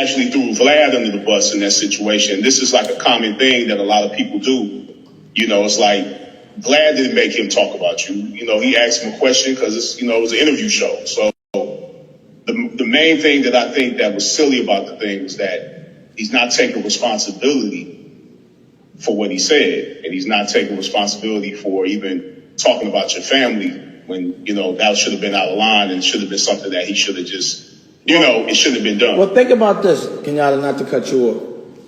actually threw Vlad under the bus in that situation. This is like a common thing that a lot of people do. You know, it's like Vlad didn't make him talk about you. You know, he asked him a question because it's, you know, it was an interview show. So the main thing that I think that was silly about the thing was that he's not taking responsibility for what he said, and he's not taking responsibility for even talking about your family when, you know, that should have been out of line and should have been something that he should have just, you know, it shouldn't have been done. Well, think about this, Kenyatta, not to cut you off.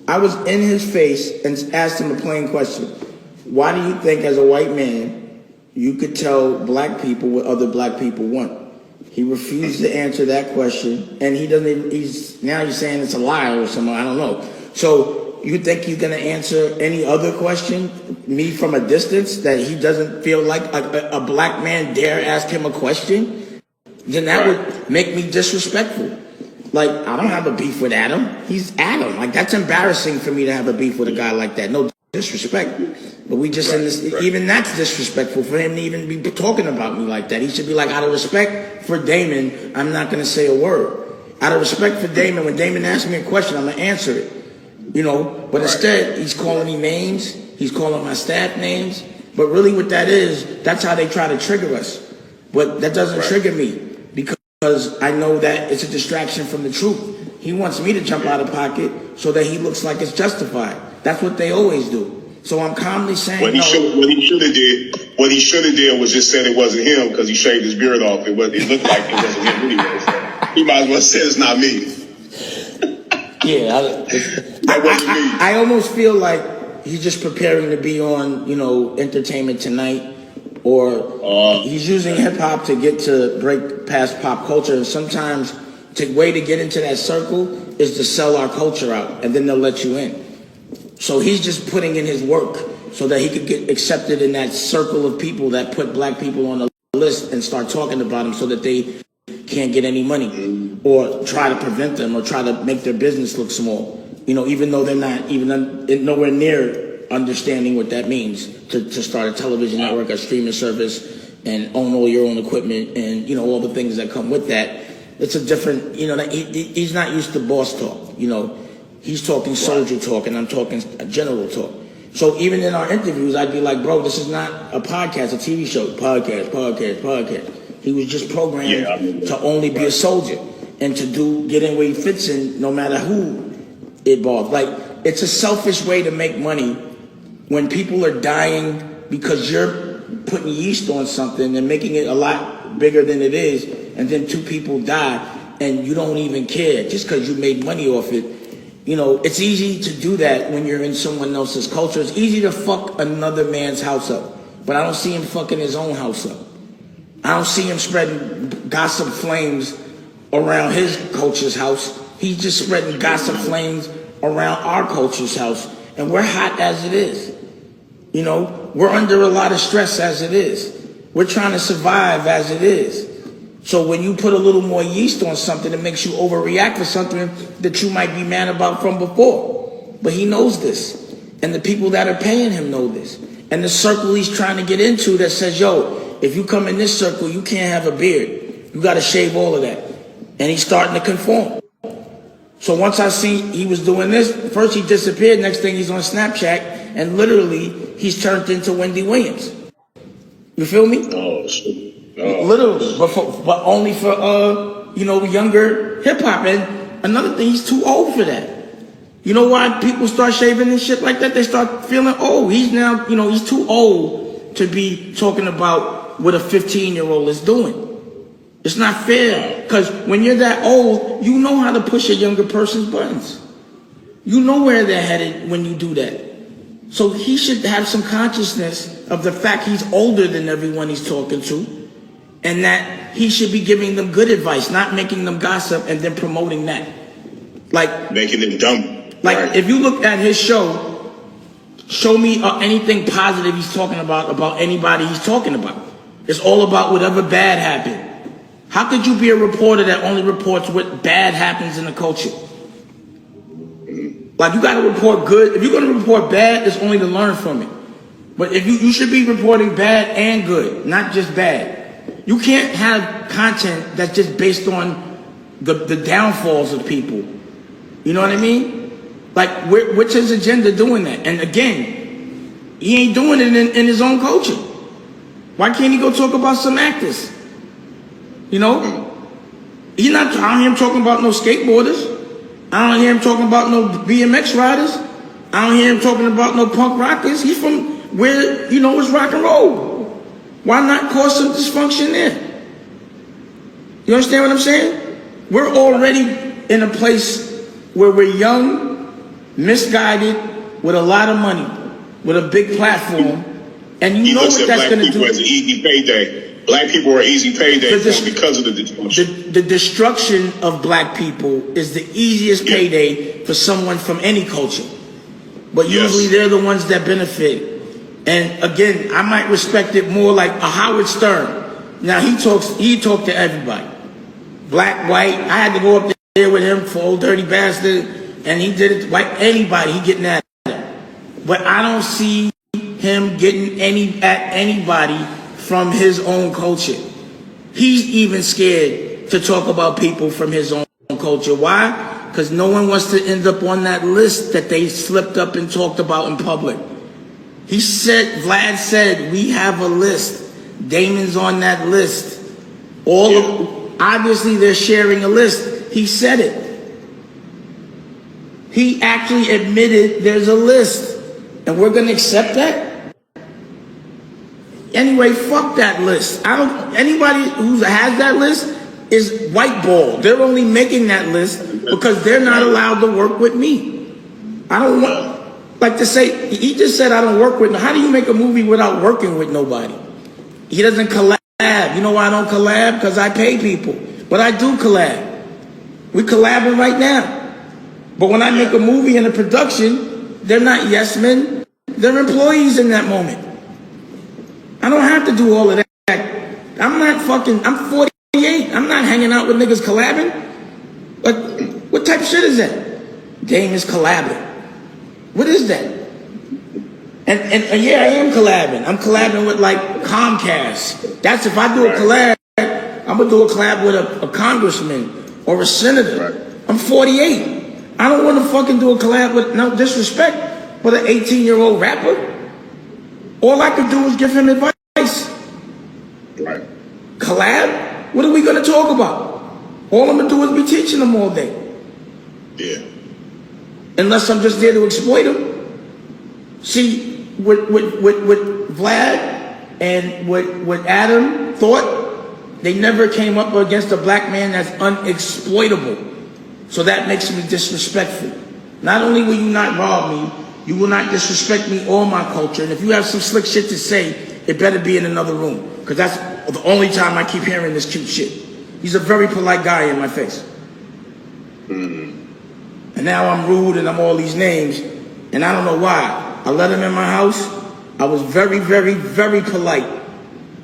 I was in his face and asked him a plain question. Why do you think, as a white man, you could tell black people what other black people want? He refused to answer that question, and he doesn't even, he's saying it's a lie or something, I don't know. So you think he's going to answer any other question, me from a distance, that he doesn't feel like a black man dare ask him a question? Then that would make me disrespectful. Like, I don't have a beef with Adam. He's Adam. Like, that's embarrassing for me to have a beef with a guy like that. No disrespect. But we just in this, even that's disrespectful for him to even be talking about me like that. He should be like, out of respect for Damon, I'm not going to say a word. Out of respect for Damon, when Damon asks me a question, I'm going to answer it. You know, but instead, he's calling me names. He's calling my staff names. But really what that is, that's how they try to trigger us. But that doesn't trigger me because I know that it's a distraction from the truth. He wants me to jump out of pocket so that he looks like it's justified. That's what they always do. So I'm calmly saying, what he should have did was just said it wasn't him because he shaved his beard off. It looked like it wasn't him anyway. So he might as well say it's not me. Yeah, that wasn't me. I almost feel like he's just preparing to be on, you know, Entertainment Tonight, or he's using hip hop to get to break past pop culture. And sometimes the way to get into that circle is to sell our culture out, and then they'll let you in. So he's just putting in his work so that he could get accepted in that circle of people that put black people on the list and start talking about them so that they can't get any money or try to prevent them or try to make their business look small. You know, even though they're not even nowhere near understanding what that means to start a television network, a streaming service, and own all your own equipment and, you know, all the things that come with that. It's a different, you know, he's not used to boss talk, you know. He's talking soldier talk, and I'm talking general talk. So even in our interviews, I'd be like, bro, this is not a podcast, a TV show. Podcast. He was just programmed to only be a soldier and to get in where he fits in no matter who it bothers. Like, it's a selfish way to make money when people are dying because you're putting yeast on something and making it a lot bigger than it is, and then 2 people die and you don't even care just because you made money off it. You know, it's easy to do that when you're in someone else's culture. It's easy to fuck another man's house up, but I don't see him fucking his own house up. I don't see him spreading gossip flames around his culture's house. He's just spreading gossip flames around our culture's house, and we're hot as it is. You know, we're under a lot of stress as it is. We're trying to survive as it is. So when you put a little more yeast on something, it makes you overreact for something that you might be mad about from before. But he knows this. And the people that are paying him know this. And the circle he's trying to get into that says, yo, if you come in this circle, you can't have a beard. You got to shave all of that. And he's starting to conform. So once I see he was doing this, first he disappeared. Next thing he's on Snapchat. And literally, he's turned into Wendy Williams. You feel me? Oh, shit. Literally, but only for you know, younger hip hop. And another thing, he's too old for that. You know why people start shaving and shit like that? They start feeling old. He's now, you know, he's too old to be talking about what a 15-year-old is doing. It's not fair, because when you're that old, you know how to push a younger person's buttons. You know where they're headed when you do that. So he should have some consciousness of the fact he's older than everyone he's talking to. And that he should be giving them good advice, not making them gossip and then promoting that. Like, making them dumb. Like, if you look at his show, show me anything positive he's talking about anybody he's talking about. It's all about whatever bad happened. How could you be a reporter that only reports what bad happens in the culture? Like, you got to report good. If you're going to report bad, it's only to learn from it. But if you should be reporting bad and good, not just bad. You can't have content that's just based on the downfalls of people. You know what I mean? Like, what's his agenda doing that? And again, he ain't doing it in his own culture. Why can't he go talk about some actors? You know? He's not, I don't hear him talking about no skateboarders. I don't hear him talking about no BMX riders. I don't hear him talking about no punk rockers. He's from where, you know, it's rock and roll. Why not cause some dysfunction there? You understand what I'm saying? We're already in a place where we're young, misguided, with a lot of money, with a big platform, and you know what that's going to do. As an easy payday. Black people are easy payday because of the destruction. The destruction of black people is the easiest payday for someone from any culture. But usually they're the ones that benefit. And again, I might respect it more like a Howard Stern. Now he talked to everybody. Black, white. I had to go up there with him for Old Dirty Bastard, and he did it to white anybody, he getting at it. But I don't see him getting at anybody from his own culture. He's even scared to talk about people from his own culture. Why? Because no one wants to end up on that list that they slipped up and talked about in public. He said, Vlad said, we have a list. Damon's on that list. Obviously they're sharing a list. He said it. He actually admitted there's a list. And we're going to accept that? Anyway, fuck that list. Anybody who has that list is whiteball. They're only making that list because they're not allowed to work with me. I don't want, like to say, he just said I don't work with, how do you make a movie without working with nobody? He doesn't collab. You know why I don't collab? Because I pay people. But I do collab. We collabing right now. But when I make a movie in a production, they're not yes men. They're employees in that moment. I don't have to do all of that. I'm 48. I'm not hanging out with niggas collabing. But what type of shit is that? Dame is collabing. What is that? And yeah, I am collabing. I'm collabing with like Comcast. That's if I do a collab, I'm gonna do a collab with a congressman or a senator. I'm 48. I don't want to fucking do a collab with, no disrespect, but an 18-year-old rapper. All I could do is give him advice. Right. Collab? What are we going to talk about? All I'm going to do is be teaching them all day. Yeah. Unless I'm just there to exploit them. See, what Vlad and what Adam thought, they never came up against a black man that's unexploitable. So that makes me disrespectful. Not only will you not rob me, you will not disrespect me or my culture. And if you have some slick shit to say, it better be in another room. Because that's the only time I keep hearing this cute shit. He's a very polite guy in my face. And now I'm rude and I'm all these names. And I don't know why. I let him in my house. I was very, very, very polite.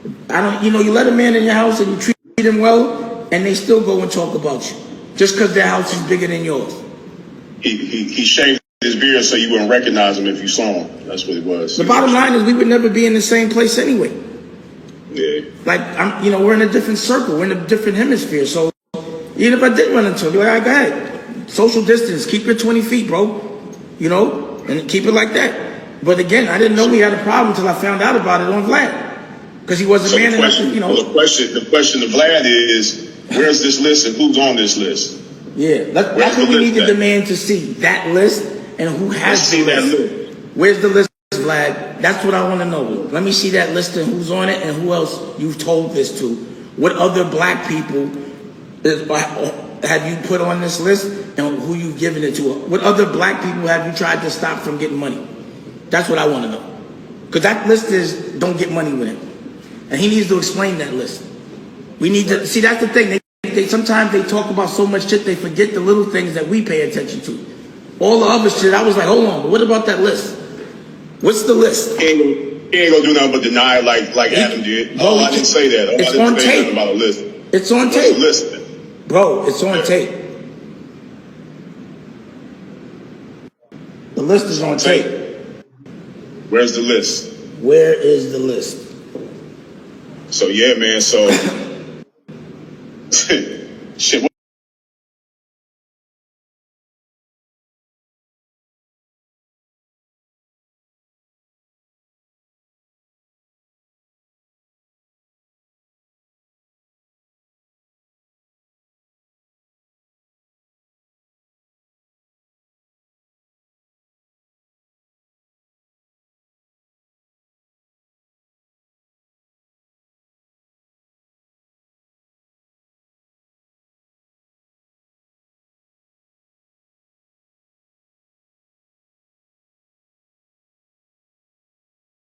You let a man in your house and you treat him well, and they still go and talk about you. Just because their house is bigger than yours. He shaved his beard so you wouldn't recognize him if you saw him. That's what it was. The bottom line is we would never be in the same place anyway. Yeah. Like, we're in a different circle. We're in a different hemisphere. So even if I did run into him, be like, go ahead. Social distance. Keep your 20 feet, bro. And keep it like that. But again, I didn't know we had a problem until I found out about it on Vlad. Because he wasn't man enough to, The question to Vlad is, where's this list and who's on this list? Yeah, that's what we need to demand to see. That list and who has the list. Where's the list, Vlad? That's what I want to know. Let me see that list and who's on it and who else you've told this to. What other black people have you put on this list and who you've given it to? What other black people have you tried to stop from getting money? That's what I want to know. Because that list is don't get money with him. And he needs to explain that list. We need to, see, that's the thing. Sometimes they talk about so much shit, they forget the little things that we pay attention to. All the other shit, I was like, hold on, but what about that list? What's the list? He ain't gonna do nothing but deny it like Adam did. I didn't say that. It's on tape. About a list. It's on tape. List? Bro, it's on tape. The list is on tape. Where's the list? Where is the list? So yeah, man. So